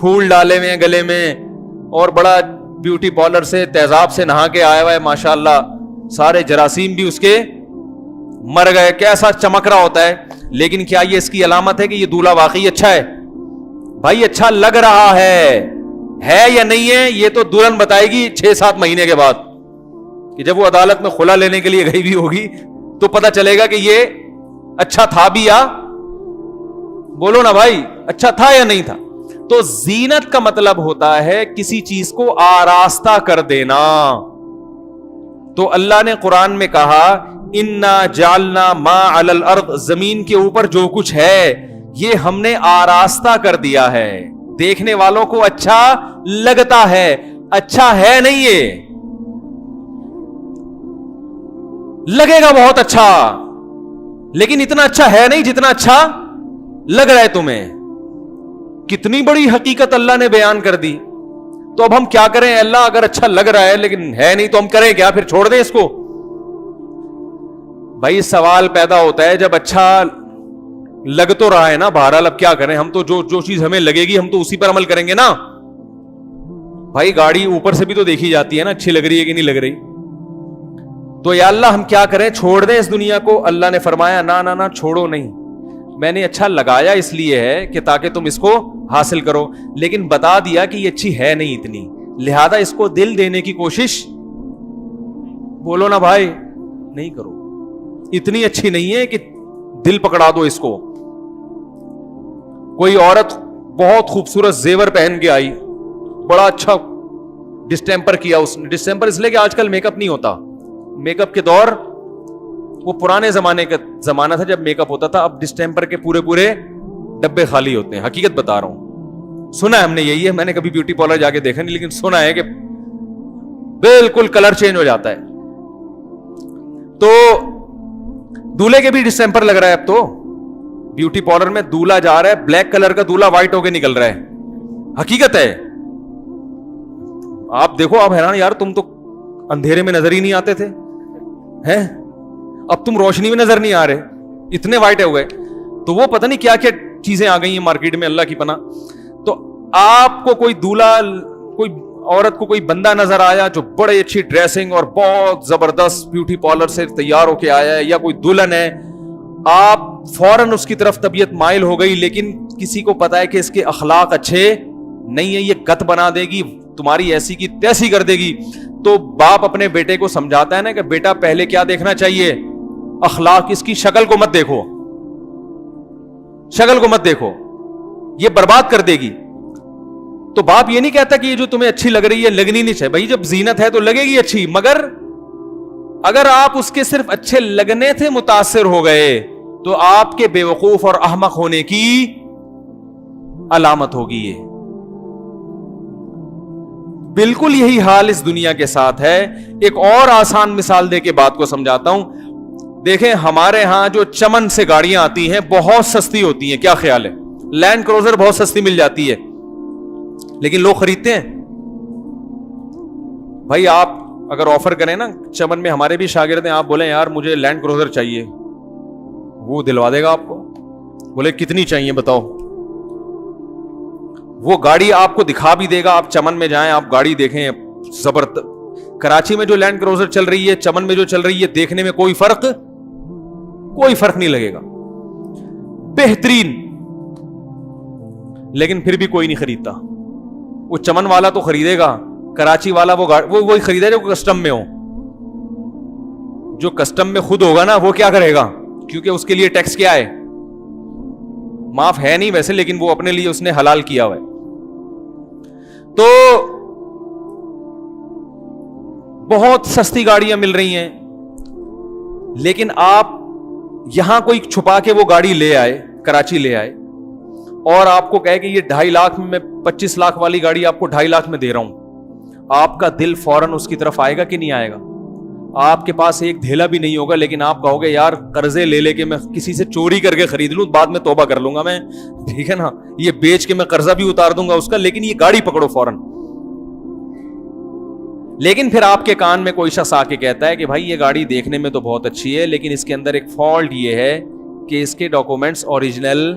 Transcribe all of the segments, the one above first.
پھول ڈالے ہوئے ہیں گلے میں, اور بڑا بیوٹی پارلر سے تیزاب سے نہا کے آیا ہوا ہے ماشاءاللہ, سارے جراثیم بھی اس کے مر گئے, کیسا چمک رہا ہوتا ہے. لیکن کیا یہ اس کی علامت ہے کہ یہ دولہا واقعی اچھا ہے؟ بھائی اچھا لگ رہا ہے یا نہیں ہے, یہ تو دلہن بتائے گی 6-7 مہینے کے بعد, کہ جب وہ عدالت میں خلا لینے کے لیے گئی بھی ہوگی تو پتہ چلے گا کہ یہ اچھا تھا بھی یا, بولو نا بھائی, اچھا تھا یا نہیں تھا. تو زینت کا مطلب ہوتا ہے کسی چیز کو آراستہ کر دینا. تو اللہ نے قرآن میں کہا انا جعلنا ما علی الارض, زمین کے اوپر جو کچھ ہے یہ ہم نے آراستہ کر دیا ہے, دیکھنے والوں کو اچھا لگتا ہے, اچھا ہے نہیں, یہ لگے گا بہت اچھا لیکن اتنا اچھا ہے نہیں جتنا اچھا لگ رہا ہے تمہیں. کتنی بڑی حقیقت اللہ نے بیان کر دی. تو اب ہم کیا کریں اللہ, اگر اچھا لگ رہا ہے لیکن ہے نہیں تو ہم کریں کیا, پھر چھوڑ دیں اس کو؟ بھائی سوال پیدا ہوتا ہے جب اچھا لگ تو رہا ہے نا, بہرحال اب کیا کریں, ہم تو جو چیز ہمیں لگے گی ہم تو اسی پر عمل کریں گے نا. بھائی گاڑی اوپر سے بھی تو دیکھی جاتی ہے نا, اچھی لگ رہی ہے کہ نہیں لگ رہی. تو یا اللہ ہم کیا کریں, چھوڑ دیں اس دنیا کو؟ اللہ نے فرمایا نہ چھوڑو نہیں, میں نے اچھا لگایا اس لیے ہے کہ تاکہ تم اس کو حاصل کرو, لیکن بتا دیا کہ یہ اچھی ہے نہیں اتنی, لہذا اس کو دل دینے کی کوشش, بولو نا بھائی, نہیں کرو. اتنی اچھی نہیں ہے کہ دل پکڑا دو اس کو. کوئی عورت بہت خوبصورت زیور پہن کے آئی, بڑا اچھا ڈسٹیمپر کیا اس نے. ڈسٹیمپر اس لیے کہ آج کل میک اپ نہیں ہوتا, میک اپ کے دور وہ پرانے زمانے کا زمانہ تھا جب میک اپ ہوتا تھا. اب ڈسٹیمپر کے پورے ڈبے خالی ہوتے ہیں, حقیقت بتا رہا ہوں, سنا ہے ہم نے, یہی ہے, میں نے کبھی بیوٹی پارلر جا کے دیکھا نہیں لیکن سنا ہے کہ بالکل کلر چینج ہو جاتا ہے. تو دولہے کے بھی ڈسٹیمپر لگ رہا ہے اب تو, بیوٹی پارلر میں دولہا جا رہا ہے, بلیک کلر کا دولہا وائٹ ہو کے نکل رہا ہے, حقیقت ہے. آپ دیکھو, آپ حیران یار, تم تو اندھیرے میں نظر ہی نہیں آتے تھے ہیں, اب تم روشنی میں نظر نہیں آ رہے, اتنے وائٹ ہو گئے. تو وہ پتہ نہیں کیا کیا چیزیں آ گئی ہیں مارکیٹ میں, اللہ کی پناہ. تو آپ کو کوئی دولہا, کوئی عورت کو کوئی بندہ نظر آیا جو بڑے اچھی ڈریسنگ اور بہت زبردست بیوٹی پارلر سے تیار ہو کے آیا ہے, یا کوئی دلہن ہے, آپ فوراً اس کی طرف طبیعت مائل ہو گئی, لیکن کسی کو پتا ہے کہ اس کے اخلاق اچھے نہیں ہے, یہ گت بنا دے گی, تمہاری ایسی کی تیسی کر دے گی. تو باپ اپنے بیٹے کو سمجھاتا ہے نا کہ بیٹا پہلے کیا دیکھنا چاہیے, اخلاق, اس کی شکل کو مت دیکھو, شکل کو مت دیکھو, یہ برباد کر دے گی. تو باپ یہ نہیں کہتا کہ یہ جو تمہیں اچھی لگ رہی ہے لگنی نہیں چاہیے, بھائی جب زینت ہے تو لگے گی اچھی, مگر اگر آپ اس کے صرف اچھے لگنے سے متاثر ہو گئے تو آپ کے بے وقوف اور احمق ہونے کی علامت ہوگی. یہ بالکل یہی حال اس دنیا کے ساتھ ہے. ایک اور آسان مثال دے کے بات کو سمجھاتا ہوں. دیکھیں ہمارے ہاں جو چمن سے گاڑیاں آتی ہیں بہت سستی ہوتی ہیں, کیا خیال ہے؟ لینڈ کروزر بہت سستی مل جاتی ہے لیکن لوگ خریدتے ہیں. بھائی آپ اگر آفر کریں نا, چمن میں ہمارے بھی شاگرد ہیں, آپ بولیں یار مجھے لینڈ کروزر چاہیے, وہ دلوا دے گا آپ کو. بولے کتنی چاہیے بتاؤ, وہ گاڑی آپ کو دکھا بھی دے گا. آپ چمن میں جائیں, آپ گاڑی دیکھیں, زبردست. کراچی میں جو لینڈ کروزر چل رہی ہے, چمن میں جو چل رہی ہے, دیکھنے میں کوئی فرق نہیں لگے گا, بہترین. لیکن پھر بھی کوئی نہیں خریدتا. وہ چمن والا تو خریدے گا, کراچی والا وہی خریدے جو کسٹم میں ہو. جو کسٹم میں خود ہوگا نا وہ کیا کرے گا, کیونکہ اس کے لیے ٹیکس کیا ہے, معاف ہے نہیں ویسے, لیکن وہ اپنے لیے اس نے حلال کیا ہوا ہے. تو بہت سستی گاڑیاں مل رہی ہیں, لیکن آپ یہاں کوئی چھپا کے وہ گاڑی لے آئے, کراچی لے آئے, اور آپ کو کہے کہ یہ 2.5 لاکھ میں 25 لاکھ والی گاڑی آپ کو 2.5 لاکھ میں دے رہا ہوں. آپ کا دل فوراً اس کی طرف آئے گا کہ نہیں آئے گا؟ آپ کے پاس ایک دھیلا بھی نہیں ہوگا, لیکن آپ کہو گے یار قرضے لے کے میں کسی سے چوری کر کے خرید لوں, بعد میں توبہ کر لوں گا میں, ٹھیک ہے نا, یہ بیچ کے میں قرضہ بھی اتار دوں گا اس کا, لیکن یہ گاڑی پکڑو فوراً. لیکن پھر آپ کے کان میں کوئی شخص آ کے کہتا ہے کہ بھائی یہ گاڑی دیکھنے میں تو بہت اچھی ہے, لیکن اس کے اندر ایک فالٹ یہ ہے کہ اس کے ڈاکومنٹس اوریجنل,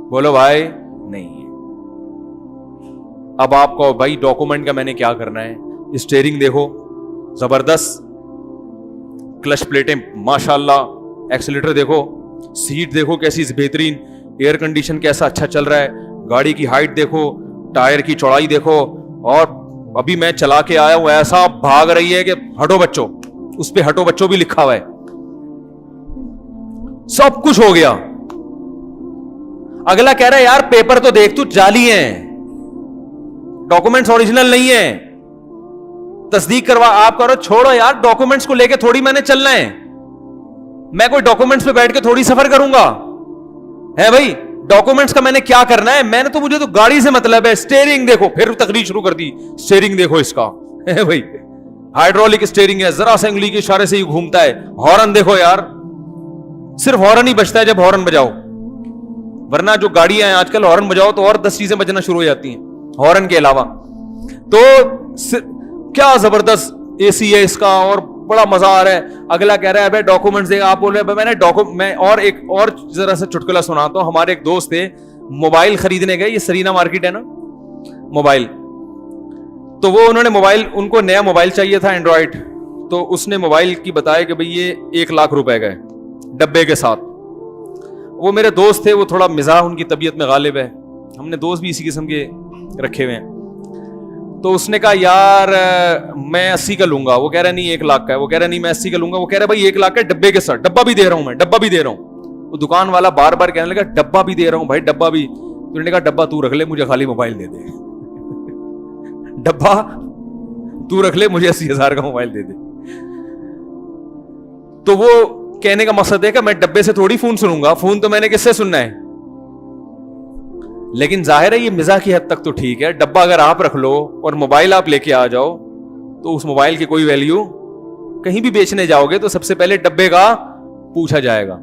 بولو بھائی, نہیں ہے. اب آپ کو بھائی ڈاکومنٹ کا میں نے کیا کرنا ہے, اسٹیئرنگ دیکھو زبردست, کلچ پلیٹیں ماشاءاللہ, ایکسیلیٹر دیکھو, سیٹ دیکھو کیسی بہترین, ایئر کنڈیشن کیسا اچھا چل رہا ہے, گاڑی کی ہائٹ دیکھو, ٹائر کی چوڑائی دیکھو, اور ابھی میں چلا کے آیا ہوں ایسا بھاگ رہی ہے کہ ہٹو بچوں, اس پہ ہٹو بچوں بھی لکھا ہوا ہے, سب کچھ ہو گیا. اگلا کہہ رہا ہے یار پیپر تو دیکھ تو جعلی ہیں, ڈاکومنٹس اوریجنل نہیں ہیں, تصدیق کروا. آپ کرو چھوڑو یار, ڈاکومنٹس کو لے کے تھوڑی میں نے چلنا ہے, میں کوئی ڈاکومنٹس پہ بیٹھ کے تھوڑی سفر کروں گا ہے بھائی. ڈاکومنٹس کا میں نے کیا کرنا ہے, میں نے تو مجھے تو گاڑی سے مطلب ہے. اسٹیئرنگ دیکھو, پھر تقریر شروع کر دی, اسٹیئرنگ دیکھو اس کا ہے بھائی, ہائیڈرولک اسٹیئرنگ ہے, ذرا سے انگلی کے اشارے سے ہی گھومتا ہے. ہارن دیکھو یار, صرف ہارن ہی بجتا ہے جب ہارن بجاؤ, ورنہ جو گاڑیاں ہیں آج کل ہارن بجاؤ تو اور 10 چیزیں بجنا شروع ہو جاتی ہیں ہارن کے علاوہ. تو کیا زبردست اے سی ہے اس کا اور بڑا مزہ آ رہا ہے. اگلا کہہ رہا ہے بھائی ڈاکومنٹس دے, آپ بول رہے میں نے میں اور ایک اور ذرا سے چٹکلا سناتا ہوں. ہمارے ایک دوست تھے, موبائل خریدنے گئے, یہ سرینا مارکیٹ ہے نا موبائل, تو وہ انہوں نے موبائل, ان کو نیا موبائل چاہیے تھا اینڈرائڈ, تو اس نے موبائل کی بتایا کہ بھئی یہ 1 لاکھ روپے کا ہے ڈبے کے ساتھ. وہ میرے دوست تھے, وہ تھوڑا مزاح ان کی طبیعت میں غالب ہے, ہم نے دوست بھی اسی قسم کے رکھے ہوئے ہیں. تو اس نے کہا یار میں 80 کا لوں گا, وہ کہہ رہا نہیں 1 لاکھ کا ہے, وہ کہہ رہا نہیں میں 80 کا لوں گا, وہ کہہ رہا بھائی 1 لاکھ کا ڈبے کے ساتھ, ڈبہ بھی دے رہا ہوں میں, ڈبہ بھی دے رہا ہوں. وہ دکان والا بار بار کہنے لگا ڈبہ بھی دے رہا ہوں بھائی, ڈبہ بھی. تو انہوں نے کہا ڈبہ تو رکھ لے, مجھے خالی موبائل دے دے, ڈبہ تو رکھ لے, مجھے 80,000 کا موبائل دے دے. تو وہ کہنے کا مقصد ہے کہ میں ڈبے سے تھوڑی فون سنوں گا, فون تو میں نے کس سے سننا ہے. لیکن ظاہر ہے یہ مزاح کی حد تک تو ٹھیک ہے, ڈبہ اگر آپ رکھ لو اور موبائل آپ لے کے آ جاؤ تو اس موبائل کی کوئی ویلیو, کہیں بھی بیچنے جاؤ گے تو سب سے پہلے ڈبے کا پوچھا جائے گا.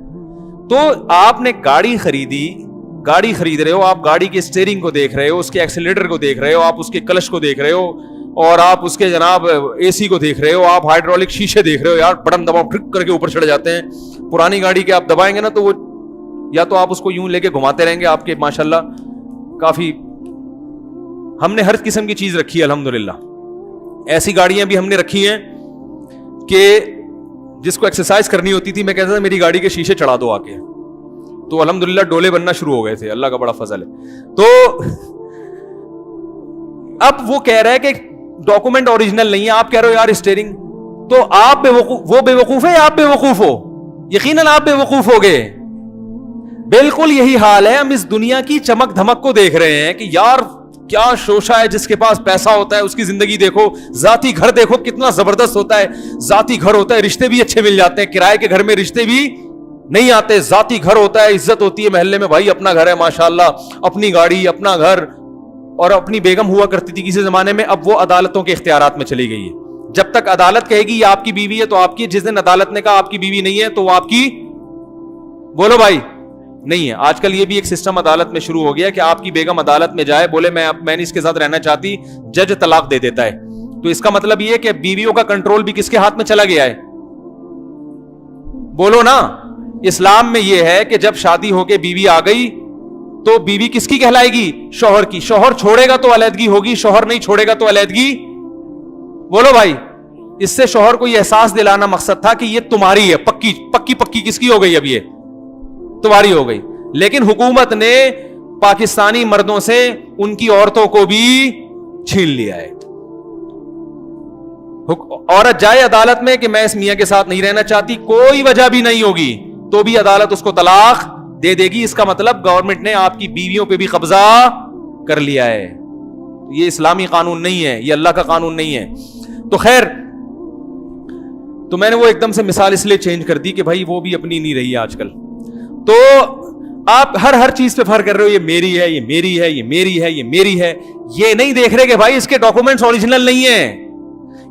تو آپ نے گاڑی خریدی, گاڑی خرید رہے ہو, آپ گاڑی کے اسٹیئرنگ کو دیکھ رہے ہو, اس کے ایکسیلیٹر کو دیکھ رہے ہو, آپ اس کے کلچ کو دیکھ رہے ہو, اور آپ اس کے جناب اے سی کو دیکھ رہے ہو, آپ ہائیڈرولک شیشے دیکھ رہے ہو, یار بٹن دباؤ ٹھک کر کے اوپر چڑھ جاتے ہیں. پرانی گاڑی کے آپ دبائیں گے نا تو وہ یا تو آپ اس کو یوں لے کے گھماتے رہیں گے, آپ کے ماشاءاللہ کافی, ہم نے ہر قسم کی چیز رکھی ہے الحمدللہ. ایسی گاڑیاں بھی ہم نے رکھی ہیں کہ جس کو ایکسرسائز کرنی ہوتی تھی میں کہتا تھا میری گاڑی کے شیشے چڑھا دو آ کے, تو الحمدللہ ڈولے بننا شروع ہو گئے تھے, اللہ کا بڑا فضل ہے. تو اب وہ کہہ رہا ہے کہ ڈاکومنٹ اوریجنل نہیں ہے, آپ کہہ رہے ہو یار اسٹیئرنگ, تو آپ وہ بے وقوف ہے یا آپ بے وقوف ہو؟ یقیناً آپ بے وقوف ہو گئے. بالکل یہی حال ہے, ہم اس دنیا کی چمک دھمک کو دیکھ رہے ہیں کہ یار کیا شوشہ ہے, جس کے پاس پیسہ ہوتا ہے اس کی زندگی دیکھو, ذاتی گھر دیکھو کتنا زبردست ہوتا ہے, ذاتی گھر ہوتا ہے رشتے بھی اچھے مل جاتے ہیں, کرائے کے گھر میں رشتے بھی نہیں آتے, ذاتی گھر ہوتا ہے عزت ہوتی ہے محلے میں, بھائی اپنا گھر ہے ماشاءاللہ, اپنی گاڑی, اپنا گھر, اور اپنی بیگم ہوا کرتی تھی کسی زمانے میں, اب وہ عدالتوں کے اختیارات میں چلی گئی ہے. جب تک عدالت کہے گی یہ آپ کی بیوی ہے تو آپ کی, جس دن عدالت نے کہا آپ کی بیوی نہیں ہے تو وہ آپ کی, بولو بھائی, نہیں ہے. آج کل یہ بھی ایک سسٹم عدالت میں شروع ہو گیا کہ آپ کی بیگم عدالت میں جائے, بولے میں نہیں اس کے ساتھ رہنا چاہتی, جج طلاق دے دیتا ہے. تو اس کا مطلب یہ کہ بیویوں کا کنٹرول بھی کس کے ہاتھ میں چلا گیا ہے, بولو نا. اسلام میں یہ ہے کہ جب شادی ہو کے بیوی آ گئی تو بیوی کس کی کہلائے گی؟ شوہر کی. شوہر چھوڑے گا تو علیحدگی ہوگی, شوہر نہیں چھوڑے گا تو علیحدگی, بولو بھائی. اس سے شوہر کو یہ احساس دلانا مقصد تھا کہ یہ تمہاری ہے, پکی پکی پکی کس کی ہو گئی, اب یہ تمہاری ہو گئی. لیکن حکومت نے پاکستانی مردوں سے ان کی عورتوں کو بھی چھین لیا ہے. عورت جائے عدالت میں کہ میں اس میاں کے ساتھ نہیں رہنا چاہتی, کوئی وجہ بھی نہیں ہوگی تو بھی عدالت اس کو طلاق دے دے گی. اس کا مطلب گورنمنٹ نے آپ کی بیویوں پہ بھی قبضہ کر لیا ہے. یہ اسلامی قانون نہیں ہے, یہ اللہ کا قانون نہیں ہے. تو خیر, تو میں نے وہ ایک دم سے مثال اس لیے چینج کر دی کہ بھائی وہ بھی اپنی نہیں رہی ہے آج کل. تو آپ ہر چیز پہ فرق کر رہے ہو, یہ میری ہے, یہ میری ہے, یہ میری ہے, یہ میری ہے. یہ نہیں دیکھ رہے کہ بھائی اس کے ڈاکومنٹس اوریجنل نہیں ہیں.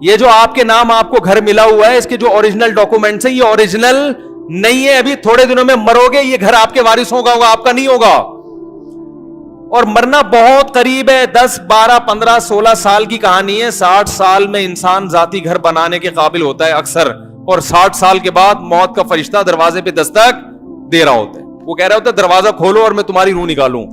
یہ جو آپ کے نام آپ کو گھر ملا ہوا ہے, اس کے جو اوریجنل ڈاکومنٹس ہیں یہ اوریجنل نہیں ہے. ابھی تھوڑے دنوں میں مرو گے, یہ گھر آپ کے وارث ہوگا, آپ کا نہیں ہوگا. اور مرنا بہت قریب ہے, 10 12 15 16 سال کی کہانی ہے. 60 سال میں انسان ذاتی گھر بنانے کے قابل ہوتا ہے اکثر, اور 60 سال کے بعد موت کا فرشتہ دروازے پہ دستک دے رہا ہوتا ہے. وہ کہہ رہا ہوتا ہے دروازہ کھولو اور میں تمہاری روح نکالوں.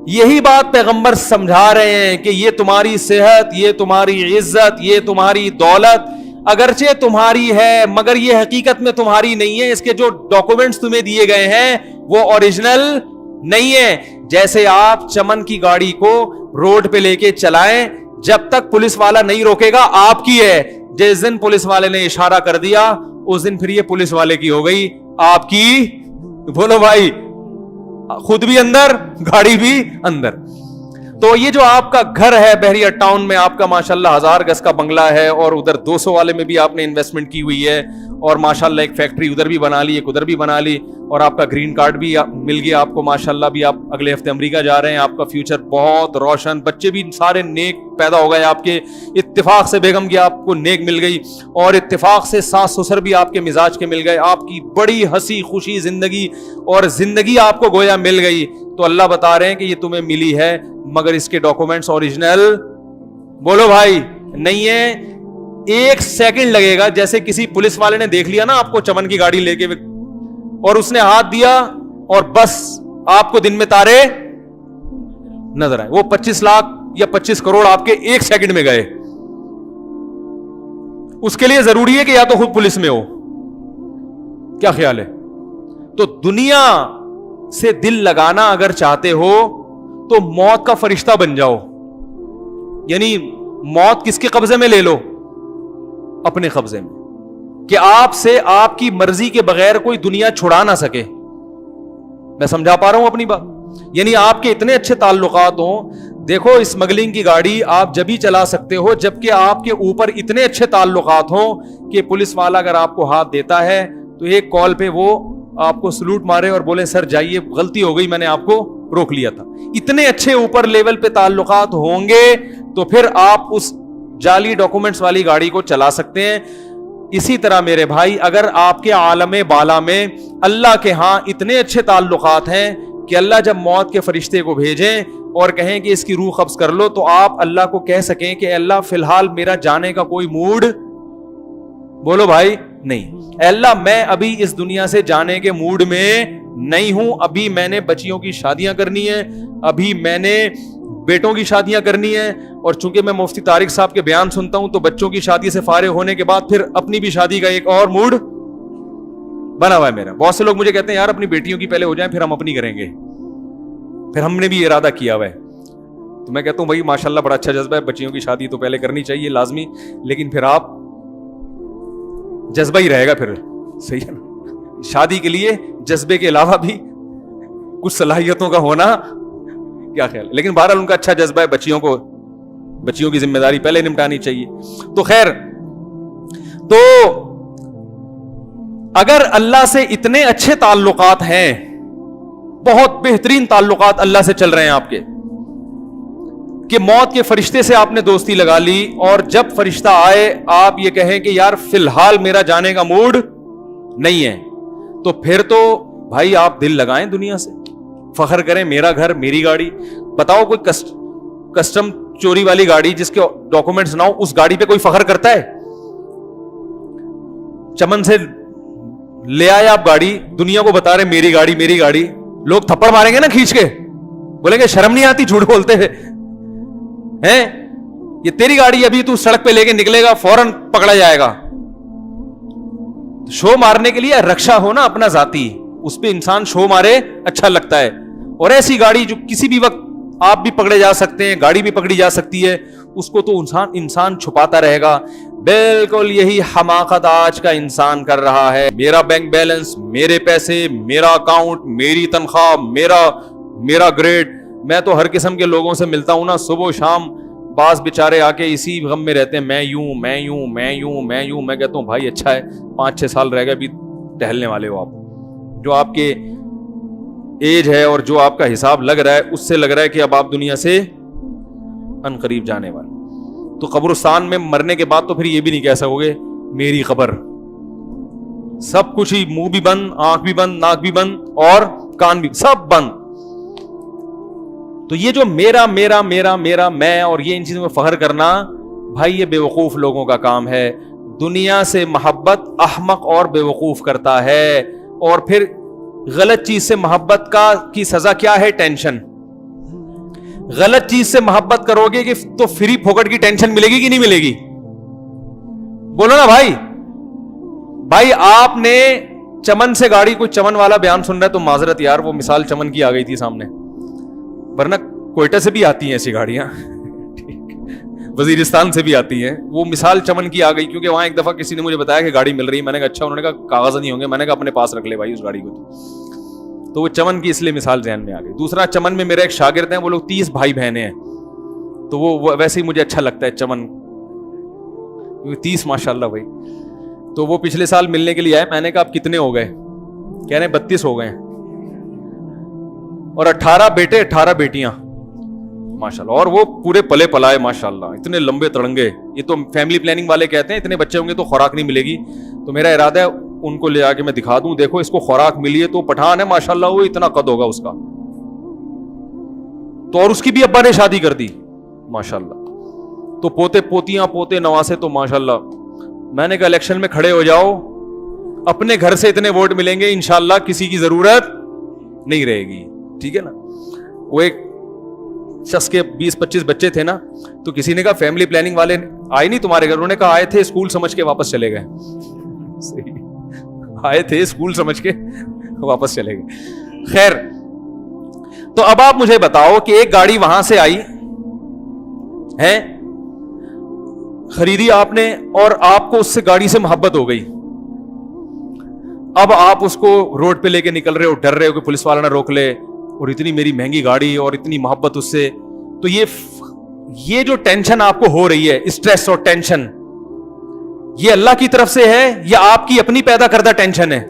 یہی بات پیغمبر سمجھا رہے ہیں کہ یہ تمہاری صحت, یہ تمہاری عزت, یہ تمہاری دولت اگرچہ تمہاری ہے مگر یہ حقیقت میں تمہاری نہیں ہے. اس کے جو ڈاکومنٹس تمہیں دیے گئے ہیں وہ اوریجنل نہیں ہے. جیسے آپ چمن کی گاڑی کو روڈ پہ لے کے چلائیں, جب تک پولیس والا نہیں روکے گا آپ کی ہے. جس دن پولیس والے نے اشارہ کر دیا اس دن پھر یہ پولیس والے کی ہو گئی, آپ کی. بولو بھائی, خود بھی اندر گاڑی بھی اندر. تو یہ جو آپ کا گھر ہے بحریہ ٹاؤن میں, آپ کا ماشاءاللہ 1000 گز کا بنگلہ ہے, اور ادھر 200 والے میں بھی آپ نے انویسٹمنٹ کی ہوئی ہے, اور ماشاءاللہ ایک فیکٹری ادھر بھی بنا لی, ایک ادھر بھی بنا لی, اور آپ کا گرین کارڈ بھی مل گیا آپ کو ماشاءاللہ. بھی آپ اگلے ہفتے امریکہ جا رہے ہیں, آپ کا فیوچر بہت روشن, بچے بھی سارے نیک پیدا ہو گئے آپ کے. اتفاق سے بیگم کی آپ کو نیک مل گئی, اور اتفاق سے ساس سسر بھی آپ کے مزاج کے مل گئے. آپ کی بڑی ہنسی خوشی زندگی, اور زندگی آپ کو گویا مل گئی. تو اللہ بتا رہے ہیں کہ یہ تمہیں ملی ہے مگر اس کے ڈاکومنٹس اوریجنل, بولو بھائی, نہیں ہے. ایک سیکنڈ لگے گا, جیسے کسی پولیس والے نے دیکھ لیا نا آپ کو چمن کی گاڑی لے کے اور اس نے ہاتھ دیا اور بس آپ کو دن میں تارے نظر آئے, وہ 25 لاکھ یا 25 کروڑ آپ کے ایک سیکنڈ میں گئے. اس کے لیے ضروری ہے کہ یا تو خود پولیس میں ہو. کیا خیال ہے؟ تو دنیا سے دل لگانا اگر چاہتے ہو تو موت کا فرشتہ بن جاؤ. یعنی موت کس کے قبضے میں لے لو؟ اپنے قبضے میں, کہ آپ سے آپ کی مرضی کے بغیر کوئی دنیا چھڑا نہ سکے. میں سمجھا پا رہا ہوں اپنی بات؟ یعنی آپ کے اتنے اچھے تعلقات ہوں. دیکھو اسمگلنگ کی گاڑی آپ جب ہی چلا سکتے ہو جبکہ آپ کے اوپر اتنے اچھے تعلقات ہوں کہ پولیس والا اگر آپ کو ہاتھ دیتا ہے تو ایک کال پہ وہ آپ کو سلوٹ مارے اور بولے سر جائیے, غلطی ہو گئی, میں نے آپ کو روک لیا تھا. اتنے اچھے اوپر لیول پہ تعلقات ہوں گے تو پھر آپ اس جعلی ڈاکومنٹس والی گاڑی کو چلا سکتے ہیں. اسی طرح میرے بھائی, اگر آپ کے عالم بالا میں اللہ کے ہاں اتنے اچھے تعلقات ہیں کہ اللہ جب موت کے فرشتے کو بھیجیں اور کہیں کہ اس کی روح قبض کر لو, تو آپ اللہ کو کہہ سکیں کہ اللہ فی الحال میرا جانے کا کوئی موڈ, بولو بھائی, نہیں. اے اللہ میں ابھی اس دنیا سے جانے کے موڈ میں نہیں ہوں, ابھی میں نے بچیوں کی شادیاں کرنی ہیں, ابھی میں نے بیٹوں کی شادیاں کرنی ہیں, اور چونکہ میں مفتی طارق صاحب کے بیان سنتا ہوں تو بچوں کی شادی سے فارغ ہونے کے بعد پھر اپنی بھی شادی کا ایک اور موڈ بنا ہوا ہے میرا. بہت سے لوگ مجھے کہتے ہیں یار اپنی بیٹیوں کی پہلے ہو جائیں پھر ہم اپنی کریں گے, پھر ہم نے بھی ارادہ کیا ہوا ہے. تو میں کہتا ہوں بھائی ماشاءاللہ بڑا اچھا جذبہ ہے, بچیوں کی شادی تو پہلے کرنی چاہیے لازمی, لیکن پھر آپ جذبہ ہی رہے گا پھر, صحیح ہے نا. شادی کے لیے جذبے کے علاوہ بھی کچھ صلاحیتوں کا ہونا, کیا خیال ہے؟ لیکن بہرحال ان کا اچھا جذبہ ہے, بچیوں کی ذمہ داری پہلے نمٹانی چاہیے. تو خیر, تو اگر اللہ سے اتنے اچھے تعلقات ہیں, بہت بہترین تعلقات اللہ سے چل رہے ہیں آپ کے, کہ موت کے فرشتے سے آپ نے دوستی لگا لی, اور جب فرشتہ آئے آپ یہ کہیں کہ یار فی الحال میرا جانے کا موڈ نہیں ہے, تو پھر تو بھائی آپ دل لگائیں دنیا سے, فخر کریں میرا گھر میری گاڑی. بتاؤ کوئی کسٹم چوری والی گاڑی جس کے ڈاکومنٹس نہ ہو, اس گاڑی پہ کوئی فخر کرتا ہے؟ چمن سے لے آئے آپ گاڑی, دنیا کو بتا رہے میری گاڑی میری گاڑی, لوگ تھپڑ ماریں گے نا کھینچ کے, بولیں گے شرم نہیں آتی جھوٹ بولتے ہیں, یہ تیری گاڑی, ابھی تو سڑک پہ لے کے نکلے گا فوراً پکڑا جائے گا. شو مارنے کے لیے رکشا ہو نا اپنا ذاتی, اس پہ انسان شو مارے اچھا لگتا ہے, اور ایسی گاڑی جو کسی بھی وقت آپ بھی پکڑے جا سکتے ہیں, گاڑی بھی پکڑی جا سکتی ہے, اس کو تو انسان چھپاتا رہے گا. بالکل یہی حماقت آج کا انسان کر رہا ہے. میرا بینک بیلنس, میرے پیسے, میرا اکاؤنٹ, میری تنخواہ, میرا گریڈ. میں تو ہر قسم کے لوگوں سے ملتا ہوں نا صبح و شام, بعض بیچارے آ کے اسی غم میں رہتے ہیں, میں یوں میں یوں میں یوں میں یوں. میں کہتا ہوں بھائی اچھا ہے 5-6 سال رہ گئے, ابھی ٹہلنے والے ہو آپ. جو آپ کے ایج ہے اور جو آپ کا حساب لگ رہا ہے اس سے لگ رہا ہے کہ اب آپ دنیا سے ان قریب جانے والے. تو قبرستان میں مرنے کے بعد تو پھر یہ بھی نہیں کہہ سکو گے میری قبر, سب کچھ ہی, منہ بھی بند, آنکھ بھی بند, ناک بھی بند, اور کان بھی سب بند. تو یہ جو میرا میرا میرا میرا میں اور یہ ان چیزوں میں فخر کرنا, بھائی یہ بے وقوف لوگوں کا کام ہے. دنیا سے محبت احمق اور بے وقوف کرتا ہے, اور پھر غلط چیز سے محبت کی سزا کیا ہے؟ ٹینشن. غلط چیز سے محبت کرو گے کہ تو فری پھوکٹ کی ٹینشن ملے گی کہ نہیں ملے گی؟ بولو نا بھائی. بھائی آپ نے چمن سے گاڑی, کوئی چمن والا بیان سن رہا ہے تو معذرت یار, وہ مثال چمن کی آ گئی تھی سامنے, ورنہ کوئٹہ سے بھی آتی ہیں ایسی گاڑیاں, وزیرستان سے بھی آتی ہیں. وہ مثال چمن کی آ گئی کیونکہ وہاں ایک دفعہ کسی نے مجھے بتایا کہ گاڑی مل رہی ہے. میں نے کہا اچھا. انہوں نے کہا کاغذ نہیں ہوں گے. میں نے کہا اپنے پاس رکھ لے بھائی اس گاڑی کو. تو وہ چمن کی اس لیے مثال ذہن میں آ گئی. دوسرا, چمن میں میرے ایک شاگرد ہیں, وہ لوگ 30 بھائی بہنیں ہیں, تو وہ ویسے ہی مجھے اچھا لگتا ہے چمن, 30 ماشاء اللہ بھائی. تو وہ پچھلے سال ملنے کے لیے آئے. میں نے کہا آپ کتنے ہو گئے؟ کہہ رہے ہیں 32 ہو گئے ہیں, اور 18 بیٹے 18 بیٹیاں ماشاءاللہ, اور وہ پورے پلے پلائے ماشاءاللہ, اتنے لمبے تڑنگے. یہ تو فیملی پلاننگ والے کہتے ہیں اتنے بچے ہوں گے تو خوراک نہیں ملے گی. تو میرا ارادہ ہے ان کو لے آ کے میں دکھا دوں, دیکھو اس کو خوراک ملی ہے. تو پٹھان ہے ماشاءاللہ, وہ اتنا قد ہوگا اس کا. تو اور اس کی بھی ابا نے شادی کر دی ماشاءاللہ. تو پوتے پوتیاں پوتے نواسے تو ماشاءاللہ. میں نے کہا الیکشن میں کھڑے ہو جاؤ, اپنے گھر سے اتنے ووٹ ملیں گے انشاءاللہ, کسی کی ضرورت نہیں رہے گی. ٹھیک ہے نا. وہ ایک شخص کے 20-25 بچے تھے نا, تو کسی نے کہا فیملی پلاننگ والے آئے نہیں تمہارے گھر؟ انہوں نے کہا آئے تھے, اسکول سمجھ کے واپس چلے گئے. آئے تھے اسکول سمجھ کے واپس چلے گئے. خیر, تو اب آپ مجھے بتاؤ کہ ایک گاڑی وہاں سے آئی ہے, خریدی آپ نے, اور آپ کو اس سے گاڑی سے محبت ہو گئی. اب آپ اس کو روڈ پہ لے کے نکل رہے ہو, ڈر رہے ہو کہ پولیس والا نہ روک لے, اور اتنی میری مہنگی گاڑی اور اتنی محبت اس سے. تو یہ جو ٹینشن آپ کو ہو رہی ہے, اسٹریس اور ٹینشن, یہ اللہ کی طرف سے ہے یا آپ کی اپنی پیدا کردہ ٹینشن ہے؟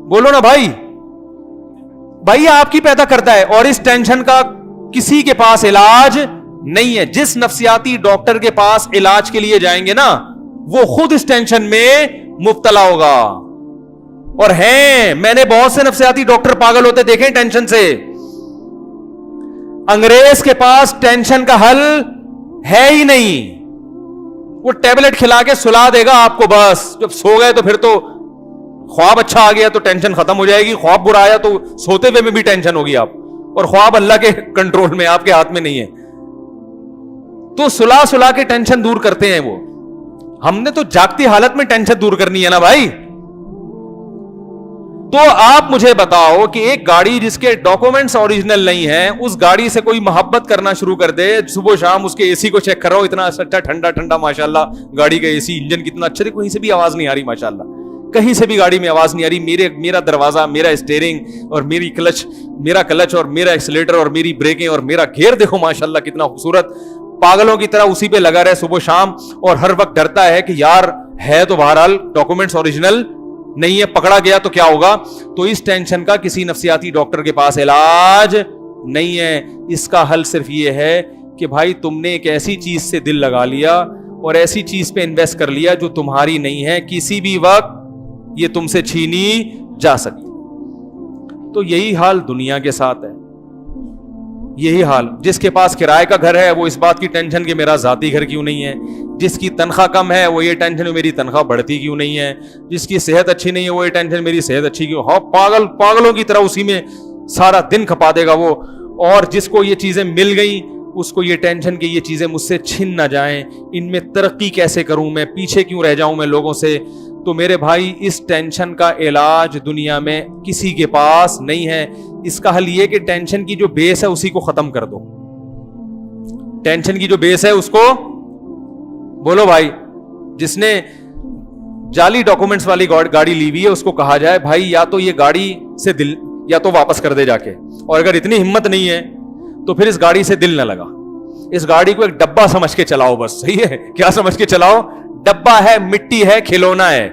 بولو نا بھائی. بھائی آپ کی پیدا کردہ ہے, اور اس ٹینشن کا کسی کے پاس علاج نہیں ہے. جس نفسیاتی ڈاکٹر کے پاس علاج کے لیے جائیں گے نا, وہ خود اس ٹینشن میں مبتلا ہوگا. اور ہیں, میں نے بہت سے نفسیاتی ڈاکٹر پاگل ہوتے دیکھیں ٹینشن سے. انگریز کے پاس ٹینشن کا حل ہے ہی نہیں. وہ ٹیبلٹ کھلا کے سلا دے گا آپ کو بس. جب سو گئے تو پھر تو خواب اچھا آ گیا تو ٹینشن ختم ہو جائے گی, خواب برا آیا تو سوتے ہوئے میں بھی ٹینشن ہوگی آپ, اور خواب اللہ کے کنٹرول میں, آپ کے ہاتھ میں نہیں ہے. تو سلا سلا کے ٹینشن دور کرتے ہیں وہ. ہم نے تو جاگتی حالت میں ٹینشن دور کرنی ہے نا بھائی. تو آپ مجھے بتاؤ کہ ایک گاڑی جس کے ڈاکومنٹس اوریجنل نہیں ہیں, اس گاڑی سے کوئی محبت کرنا شروع کر دے, صبح شام اس کے اے سی کو چیک کر رہا ہو, اتنا اچھا ٹھنڈا ٹھنڈا ماشاءاللہ گاڑی کا اے سی, انجن کتنا اچھا, کہیں سے بھی آواز نہیں آ رہی ماشاءاللہ, کہیں سے بھی گاڑی میں آواز نہیں آ رہی. میرا دروازہ, میرا اسٹیئرنگ, اور میرا کلچ اور میرا ایکسیلیٹر اور میری بریکیں اور میرا گیئر دیکھو ماشاءاللہ کتنا خوبصورت. پاگلوں کی طرح اسی پہ لگا رہے صبح شام, اور ہر وقت ڈرتا ہے کہ یار ہے تو بہرحال ڈاکومنٹس اوریجنل نہیں ہے, پکڑا گیا تو کیا ہوگا. تو اس ٹینشن کا کسی نفسیاتی ڈاکٹر کے پاس علاج نہیں ہے. اس کا حل صرف یہ ہے کہ بھائی تم نے ایک ایسی چیز سے دل لگا لیا اور ایسی چیز پہ انویسٹ کر لیا جو تمہاری نہیں ہے, کسی بھی وقت یہ تم سے چھینی جا سکتی. تو یہی حال دنیا کے ساتھ ہے. یہی حال, جس کے پاس کرائے کا گھر ہے وہ اس بات کی ٹینشن کہ میرا ذاتی گھر کیوں نہیں ہے. جس کی تنخواہ کم ہے وہ یہ ٹینشن میری تنخواہ بڑھتی کیوں نہیں ہے. جس کی صحت اچھی نہیں ہے وہ یہ ٹینشن میری صحت اچھی کیوں. ہاں پاگلوں کی طرح اسی میں سارا دن کھپا دے گا وہ. اور جس کو یہ چیزیں مل گئیں اس کو یہ ٹینشن کہ یہ چیزیں مجھ سے چھن نہ جائیں, ان میں ترقی کیسے کروں, میں پیچھے کیوں رہ جاؤں میں لوگوں سے. تو میرے بھائی اس ٹینشن کا علاج دنیا میں کسی کے پاس نہیں ہے. اس کا حل یہ کہ ٹینشن کی جو بیس ہے اسی کو ختم کر دو. ٹینشن کی جو بیس ہے اس کو, بولو بھائی, جس نے جعلی ڈاکومنٹس والی گاڑی لی ہوئی ہے اس کو کہا جائے بھائی یا تو یہ گاڑی سے دل یا تو واپس کر دے جا کے, اور اگر اتنی ہمت نہیں ہے تو پھر اس گاڑی سے دل نہ لگا. اس گاڑی کو ایک ڈبہ سمجھ کے چلاؤ بس. صحیح ہے, کیا سمجھ کے چلاؤ؟ ڈبہ ہے, مٹی ہے, کھلونا ہے.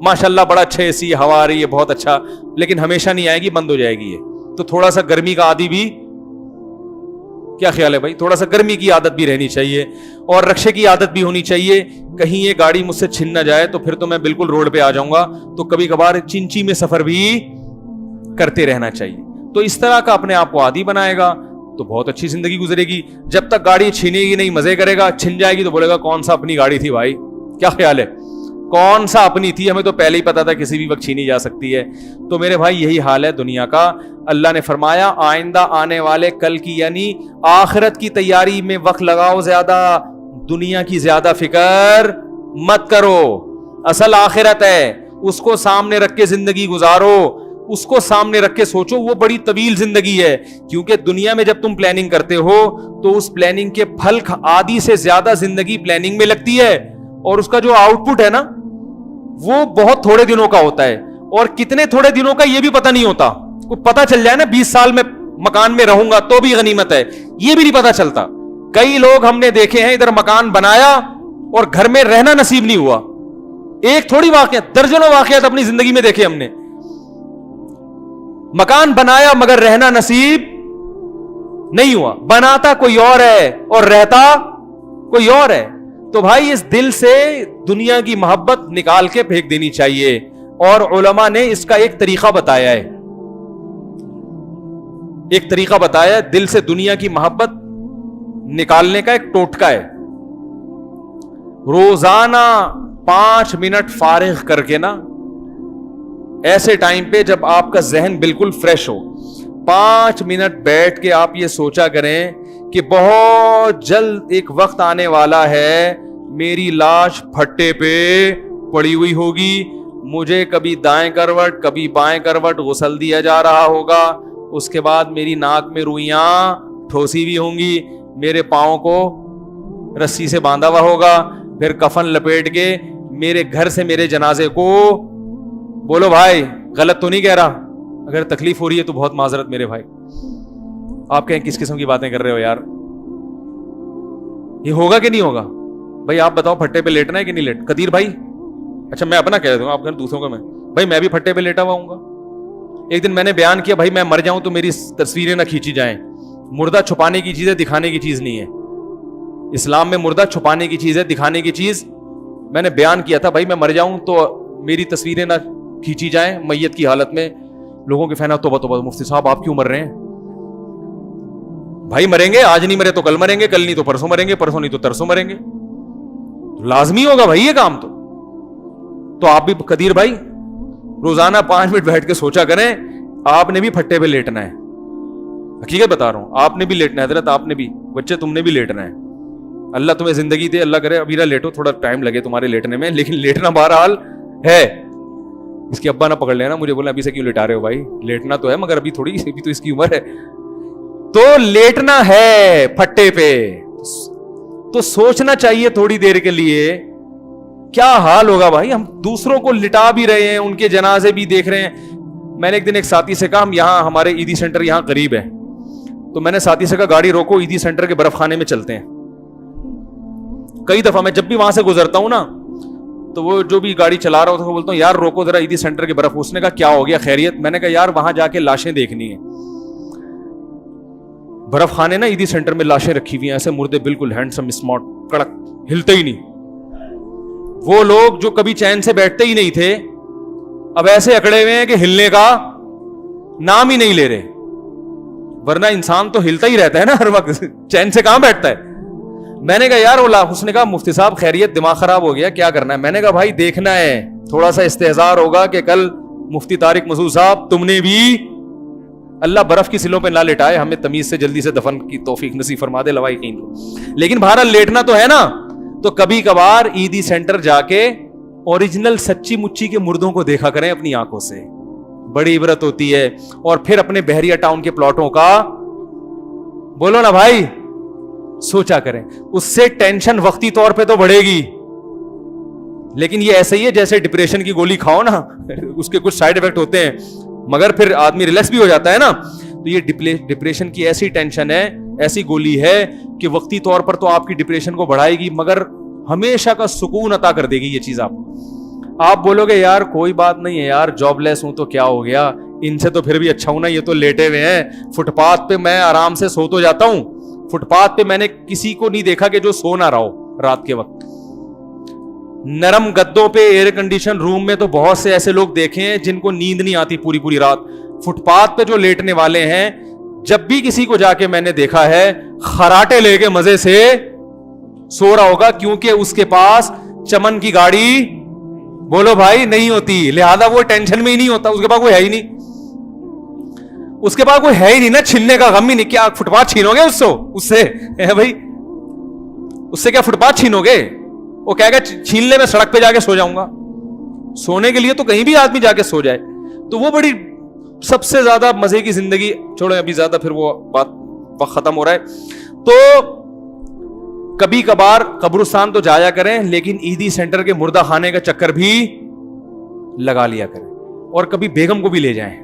ماشاءاللہ بڑا اچھا اے سی, ہوا آ رہی ہے بہت اچھا, لیکن ہمیشہ نہیں آئے گی, بند ہو جائے گی یہ. تو تھوڑا سا گرمی کا عادی بھی, کیا خیال ہے بھائی, تھوڑا سا گرمی کی عادت بھی رہنی چاہیے اور رکشے کی عادت بھی ہونی چاہیے. کہیں یہ گاڑی مجھ سے چھن نہ جائے تو پھر تو میں بالکل روڈ پہ آ جاؤں گا. تو کبھی کبھار چنچی میں سفر بھی کرتے رہنا چاہیے. تو اس طرح کا اپنے آپ کو عادی بنائے گا تو بہت اچھی زندگی گزرے گی. جب تک گاڑی چھینے گی نہیں, مزے کرے گا, چھن جائے گی تو بولے گا کون سا اپنی گاڑی تھی بھائی, کیا خیال ہے. کون سا اپنی تھی, ہمیں تو پہلے ہی پتا تھا کسی بھی وقت چھینی جا سکتی ہے. تو میرے بھائی یہی حال ہے دنیا کا. اللہ نے فرمایا آئندہ آنے والے کل کی یعنی آخرت کی تیاری میں وقت لگاؤ زیادہ, دنیا کی زیادہ فکر مت کرو. اصل آخرت ہے, اس کو سامنے رکھ کے زندگی گزارو, اس کو سامنے رکھ کے سوچو. وہ بڑی طویل زندگی ہے, کیونکہ دنیا میں جب تم پلاننگ کرتے ہو تو اس پلاننگ کے پھل آدھی سے زیادہ زندگی پلاننگ میں لگتی ہے, اور اس کا جو آؤٹ پٹ ہے نا وہ بہت تھوڑے دنوں کا ہوتا ہے, اور کتنے تھوڑے دنوں کا یہ بھی پتہ نہیں ہوتا. کو پتہ چل جائے نا 20 سال میں مکان میں رہوں گا تو بھی غنیمت ہے, یہ بھی نہیں پتہ چلتا. کئی لوگ ہم نے دیکھے ہیں ادھر مکان بنایا اور گھر میں رہنا نصیب نہیں ہوا. ایک تھوڑی واقعات, درجنوں واقعات اپنی زندگی میں دیکھے ہم نے. مکان بنایا مگر رہنا نصیب نہیں ہوا. بناتا کوئی اور ہے اور رہتا کوئی اور ہے. تو بھائی اس دل سے دنیا کی محبت نکال کے پھینک دینی چاہیے. اور علماء نے اس کا ایک طریقہ بتایا ہے, ایک طریقہ بتایا ہے دل سے دنیا کی محبت نکالنے کا. ایک ٹوٹکا ہے, روزانہ 5 منٹ فارغ کر کے نا, ایسے ٹائم پہ جب آپ کا ذہن بالکل فریش ہو, 5 منٹ بیٹھ کے آپ یہ سوچا کریں کہ بہت جلد ایک وقت آنے والا ہے میری لاش پھٹے پہ پڑی ہوئی ہوگی, مجھے کبھی دائیں کروٹ کبھی بائیں کروٹ غسل دیا جا رہا ہوگا, اس کے بعد میری ناک میں روئیاں ٹھوسی بھی ہوں گی, میرے پاؤں کو رسی سے باندھا ہوا ہوگا, پھر کفن لپیٹ کے میرے گھر سے میرے جنازے کو, بولو بھائی غلط تو نہیں کہہ رہا, اگر تکلیف ہو رہی ہے تو بہت معذرت میرے بھائی. آپ کہیں کس قسم کی باتیں کر رہے ہو یار, یہ ہوگا کہ نہیں ہوگا؟ بھائی آپ بتاؤ پھٹے پہ لیٹنا ہے کہ نہیں لیٹ؟ قدیر بھائی, اچھا میں اپنا کہہ دوں, آپ کہیں دوسروں کا. میں بھی پھٹے پہ لیٹا ہوا ہوں گا. ایک دن میں نے بیان کیا بھائی میں مر جاؤں تو میری تصویریں نہ کھینچی جائیں, مردہ چھپانے کی چیز ہے, دکھانے کی چیز نہیں ہے. اسلام میں مردہ چھپانے کی چیز ہے, دکھانے کی چیز. میں نے بیان کیا تھا بھائی میں مر جاؤں تو میری تصویریں نہ کھینچی جائیں میت کی حالت میں. لوگوں کے فینا توبہ توبہ, مفتی صاحب آپ کیوں مر رہے ہیں؟ بھائی مریں گے, آج نہیں مرے تو کل مریں گے, کل نہیں تو پرسوں مریں گے, پرسوں نہیں تو ترسوں مریں گے. لازمی ہوگا بھائی یہ کام. تو آپ بھی قدیر بھائی روزانہ 5 منٹ بیٹھ کے سوچا کریں, آپ نے بھی پھٹے پہ لیٹنا ہے. حقیقت بتا رہا ہوں, آپ نے بھی لیٹنا ہے حضرت, آپ نے بھی, بچے تم نے بھی لیٹنا ہے. اللہ تمہیں زندگی دے, اللہ کرے ابھی نہ لیٹو, تھوڑا ٹائم لگے تمہارے لیٹنے میں, لیکن لیٹنا بہرحال ہے. اس کے ابا نہ پکڑ لینا مجھے, بولنا ابھی سے کیوں لیٹا رہے ہو بھائی, لیٹنا تو ہے مگر ابھی تھوڑی, ابھی تو اس کی عمر ہے. تو لیٹنا ہے پھٹے پہ تو سوچنا چاہیے تھوڑی دیر کے لیے کیا حال ہوگا بھائی. ہم دوسروں کو لٹا بھی رہے ہیں, ان کے جنازے بھی دیکھ رہے ہیں. میں نے ایک دن ایک ساتھی سے کہا, ہم یہاں ہمارے عیدی سینٹر یہاں قریب ہے, تو میں نے ساتھی سے کہا گاڑی روکو, عیدی سینٹر کے برف خانے میں چلتے ہیں. کئی دفعہ میں جب بھی وہاں سے گزرتا ہوں نا تو وہ جو بھی گاڑی چلا رہا ہوتا ہے بولتا ہوں یار روکو ذرا عیدی سینٹر کے برف. اس نے کہا کیا ہو گیا خیریت؟ میں نے کہا یار وہاں جا کے لاشیں دیکھنی ہیں. برف خانے نا عیدی سینٹر میں لاشیں رکھی ہوئی ہیں, ایسے مردے بالکل ہینڈسم اسمارٹ کڑک, ہلتے ہی نہیں. وہ لوگ جو کبھی چین سے بیٹھتے ہی نہیں تھے اب ایسے اکڑے ہوئے ہیں کہ ہلنے کا نام ہی نہیں لے رہے. ورنہ انسان تو ہلتا ہی رہتا ہے نا ہر وقت, چین سے کہاں بیٹھتا ہے. میں نے کہا یار اس نے کہا مفتی صاحب خیریت دماغ خراب ہو گیا, کیا کرنا ہے؟ میں نے کہا بھائی دیکھنا ہے, تھوڑا سا استحضار ہوگا کہ کل مفتی طارق مسعود صاحب تم نے بھی, اللہ برف کی سلوں پہ نہ لٹائے, ہمیں تمیز سے جلدی سے دفن کی توفیق نصیب فرما دے لوائقین کو. لیکن بہرحال لیٹنا تو ہے نا, تو کبھی کبھار عیدی سینٹر جا کے اوریجنل سچی مچی کے مردوں کو دیکھا کریں اپنی آنکھوں سے, بڑی عبرت ہوتی ہے. اور پھر اپنے بحریہ ٹاؤن کے پلاٹوں کا بولو نا بھائی سوچا کریں, اس سے ٹینشن وقتی طور پہ تو بڑھے گی, لیکن یہ ایسے ہی ہے جیسے ڈپریشن کی گولی کھاؤ نا, اس کے کچھ سائیڈ ایفیکٹ ہوتے ہیں مگر پھر آدمی ریلیکس بھی ہو جاتا ہے نا. تو یہ ڈپریشن کی ایسی ٹینشن ہے, ایسی گولی ہے کہ وقتی طور پر تو آپ کی ڈپریشن کو بڑھائے گی مگر ہمیشہ کا سکون عطا کر دے گی یہ چیز. آپ بولو گے یار کوئی بات نہیں ہے یار, جاب لیس ہوں تو کیا ہو گیا, ان سے تو پھر بھی اچھا ہوں نا, یہ تو لیٹے ہوئے ہیں فٹ پاتھ پہ, میں آرام سے سو تو جاتا ہوں. فٹ پاتھ پہ میں نے کسی کو نہیں دیکھا کہ جو سو نہ رہا ہو رات کے وقت. نرم گدوں پہ ایئر کنڈیشن روم میں تو بہت سے ایسے لوگ دیکھے ہیں جن کو نیند نہیں آتی پوری پوری رات. فٹ پاتھ پہ جو لیٹنے والے ہیں, جب بھی کسی کو جا کے میں نے دیکھا ہے خراٹے لے کے مزے سے سو رہا ہوگا, کیونکہ اس کے پاس چمن کی گاڑی بولو بھائی نہیں ہوتی, لہذا وہ ٹینشن میں ہی نہیں ہوتا, اس کے پاس کوئی ہے ہی نہیں, اس کے پاس کوئی ہے ہی نہیں نا, چھیننے کا غم ہی نہیں. کیا فٹ پاتھ چھینو گے اس سے بھائی, اس سے کیا فٹ پاتھ چھینو گے؟ وہ کہے گا چھین لے, میں سڑک پہ جا کے سو جاؤں گا. سونے کے لیے تو کہیں بھی آدمی جا کے سو جائے. تو وہ بڑی سب سے زیادہ مزے کی زندگی. چھوڑیں ابھی زیادہ پھر وہ بات وقت ختم ہو رہا ہے. تو کبھی کبھار قبرستان تو جایا کریں, لیکن عیدی سینٹر کے مردہ خانے کا چکر بھی لگا لیا کریں, اور کبھی بیگم کو بھی لے جائیں.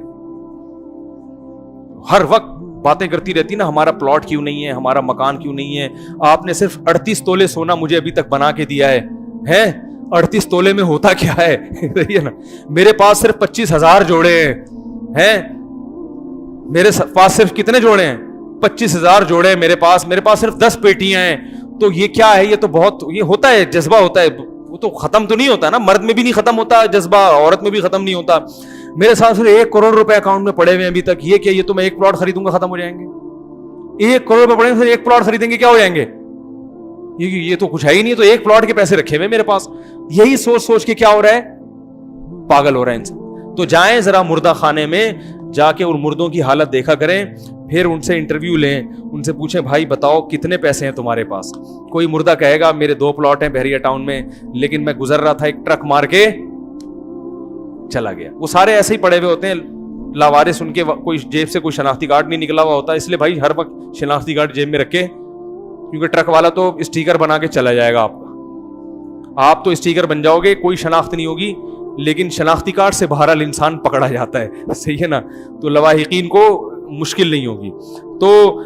ہر وقت باتیں کرتی رہتی نا, ہمارا پلاٹ کیوں نہیں ہے, ہمارا مکان کیوں نہیں ہے, آپ نے صرف 38 تولے سونا مجھے ابھی تک بنا کے دیا ہے 38 تولے میں ہوتا کیا ہے؟ صحیح ہے نا, میرے پاس صرف 25,000 جوڑے ہیں, میرے پاس صرف کتنے جوڑے ہیں؟ 25,000 جوڑے میرے پاس صرف 10 پیٹیاں ہیں. تو یہ کیا ہے؟ یہ تو بہت, یہ ہوتا ہے جذبہ ہوتا ہے, وہ تو ختم تو نہیں ہوتا نا, مرد میں بھی نہیں ختم ہوتا جذبہ, عورت میں بھی ختم نہیں ہوتا. میرے ساتھ صرف 1 کروڑ روپے اکاؤنٹ میں پڑے ہوئے ہیں ابھی تک, یہ کیا, یہ تو میں 1 پلاٹ خریدوں گا ختم ہو جائیں گے. 1 کروڑ روپے پڑے ہیں, 1 پلاٹ خریدیں گے کیا ہو جائیں گے؟ یہ تو کچھ ہے ہی نہیں, تو 1 پلاٹ کے پیسے رکھے ہوئے میرے پاس. یہی سوچ کے کیا ہو رہا ہے, پاگل ہو رہا ہے انسان. تو جائیں ذرا مردہ خانے میں جا کے ان مردوں کی حالت دیکھا کریں, پھر ان سے انٹرویو لیں, ان سے پوچھیں بھائی بتاؤ کتنے پیسے ہیں تمہارے پاس. کوئی مردہ کہے گا میرے 2 پلاٹ ہیں بحریہ ٹاؤن میں, لیکن میں گزر رہا تھا, ایک ٹرک مار کے چلا گیا. وہ سارے ایسے ہی پڑے ہوئے ہوتے ہیں لاوارث, ان کے کوئی جیب سے کوئی شناختی کارڈ نہیں نکلا ہوا ہوتا. اس لیے بھائی ہر وقت شناختی کارڈ جیب میں رکھے, کیونکہ ٹرک والا تو اسٹیکر بنا کے چلا جائے گا آپ کا. آپ تو اسٹیکر بن جاؤ گے, کوئی شناخت نہیں ہوگی, لیکن شناختی کارڈ سے بہرحال انسان پکڑا جاتا ہے. صحیح ہے نا, تو لواحقین کو مشکل نہیں ہوگی. تو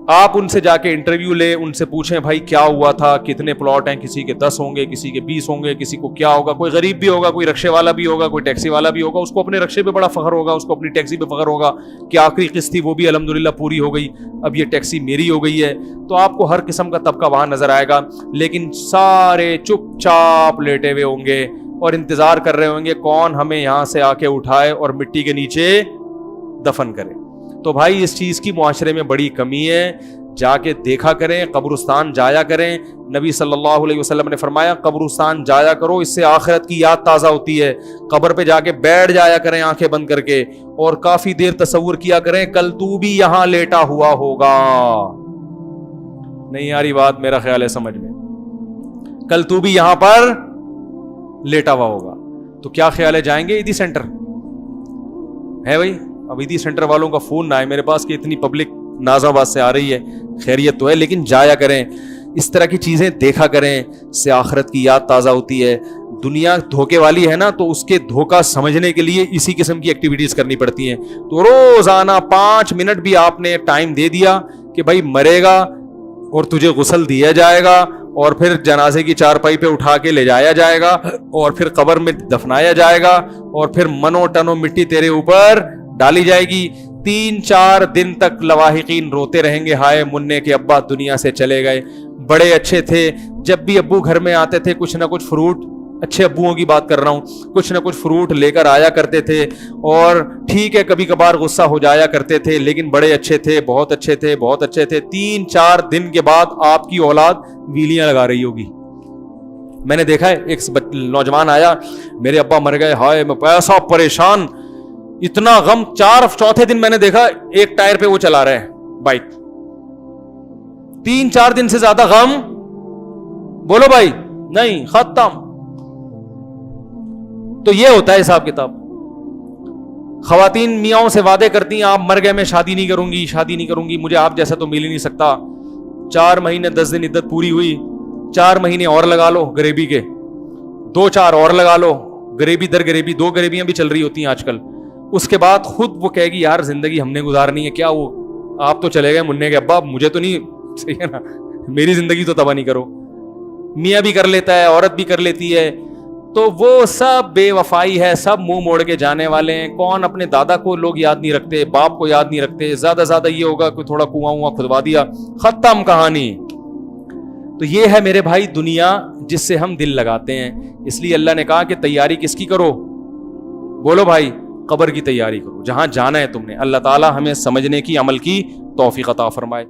آپ ان سے جا کے انٹرویو لیں, ان سے پوچھیں بھائی کیا ہوا تھا, کتنے پلاٹ ہیں, کسی کے 10 ہوں گے, کسی کے 20 ہوں گے, کسی کو کیا ہوگا, کوئی غریب بھی ہوگا, کوئی رکشے والا بھی ہوگا, کوئی ٹیکسی والا بھی ہوگا, اس کو اپنے رکشے پہ بڑا فخر ہوگا, اس کو اپنی ٹیکسی پہ فخر ہوگا کہ آخری قسط تھی وہ بھی الحمدللہ پوری ہو گئی, اب یہ ٹیکسی میری ہو گئی ہے. تو آپ کو ہر قسم کا طبقہ وہاں نظر آئے گا, لیکن سارے چپ چاپ لیٹے ہوئے ہوں گے اور انتظار کر رہے ہوں گے کون ہمیں یہاں سے آ کے اٹھائے اور مٹی کے نیچے دفن کرے. تو بھائی اس چیز کی معاشرے میں بڑی کمی ہے, جا کے دیکھا کریں, قبرستان جایا کریں. نبی صلی اللہ علیہ وسلم نے فرمایا قبرستان جایا کرو, اس سے آخرت کی یاد تازہ ہوتی ہے. قبر پہ جا کے بیٹھ جایا کریں آنکھیں بند کر کے, اور کافی دیر تصور کیا کریں کل تو بھی یہاں لیٹا ہوا ہوگا. نہیں آ رہی بات میرا خیال ہے سمجھ میں, کل تو بھی یہاں پر لیٹا ہوا ہوگا. تو کیا خیال ہے, جائیں گے عیدی سینٹر؟ ہے بھائی, اب عیدی سینٹر والوں کا فون نہ آئے میرے پاس کہ اتنی پبلک ناز آباد سے آ رہی ہے, خیریت تو ہے, لیکن جایا کریں, اس طرح کی چیزیں دیکھا کریں, اس سے آخرت کی یاد تازہ ہوتی ہے. دنیا دھوکے والی ہے نا, تو اس کے دھوکہ سمجھنے کے لیے اسی قسم کی ایکٹیویٹیز کرنی پڑتی ہیں. تو روزانہ 5 منٹ بھی آپ نے ٹائم دے دیا کہ بھائی مرے گا اور تجھے غسل دیا جائے گا, اور پھر جنازے کی چارپائی پہ اٹھا کے لے جایا جائے گا, اور پھر قبر میں دفنایا جائے گا, اور پھر منو ٹنو مٹی تیرے اوپر ڈالی جائے گی. 3-4 دن تک لواحقین روتے رہیں گے, ہائے مننے کے ابا دنیا سے چلے گئے, بڑے اچھے تھے, جب بھی ابو گھر میں آتے تھے کچھ نہ کچھ فروٹ, اچھے ابوؤں کی بات کر رہا ہوں, کچھ نہ کچھ فروٹ لے کر آیا کرتے تھے, اور ٹھیک ہے کبھی کبھار غصہ ہو جایا کرتے تھے, لیکن بڑے اچھے تھے, بہت اچھے تھے, بہت اچھے تھے. 3-4 دن کے بعد آپ کی اولاد ویلیاں لگا رہی ہوگی. میں نے دیکھا ہے ایک نوجوان آیا, میرے ابا مر گئے, ہائے میں ایسا پریشان, اتنا غم. 4 دن میں نے دیکھا ایک ٹائر پہ وہ چلا رہا ہے بائک. 3-4 دن سے زیادہ غم, بولو بھائی نہیں, ختم. تو یہ ہوتا ہے حساب کتاب. خواتین میاں سے وعدے کرتی ہیں آپ مر گئے میں شادی نہیں کروں گی, شادی نہیں کروں گی, مجھے آپ جیسا تو مل ہی نہیں سکتا. 4 مہینے 10 دن عدت پوری ہوئی, 4 مہینے اور لگا لو غریبی کے, 2-4 اور لگا لو, غریبی در غریبی, 2 غریبیاں بھی چل رہی ہوتی ہیں آج کل. اس کے بعد خود وہ کہے گی یار زندگی ہم نے گزارنی ہے, کیا وہ آپ تو چلے گئے مننے کے ابا, مجھے تو نہیں, صحیح ہے نا, میری زندگی تو تباہ نہیں کرو. میاں بھی کر لیتا ہے, عورت بھی کر لیتی ہے, تو وہ سب بے وفائی ہے, سب منہ موڑ کے جانے والے ہیں. کون اپنے دادا کو لوگ یاد نہیں رکھتے, باپ کو یاد نہیں رکھتے, زیادہ زیادہ یہ ہوگا کہ تھوڑا کنواں کھدوا دیا, ختم کہانی. تو یہ ہے میرے بھائی دنیا جس سے ہم دل لگاتے ہیں. اس لیے اللہ نے کہا کہ تیاری کس کی کرو, بولو بھائی قبر کی تیاری کرو, جہاں جانا ہے تم نے. اللہ تعالی ہمیں سمجھنے کی, عمل کی توفیق عطا فرمائے.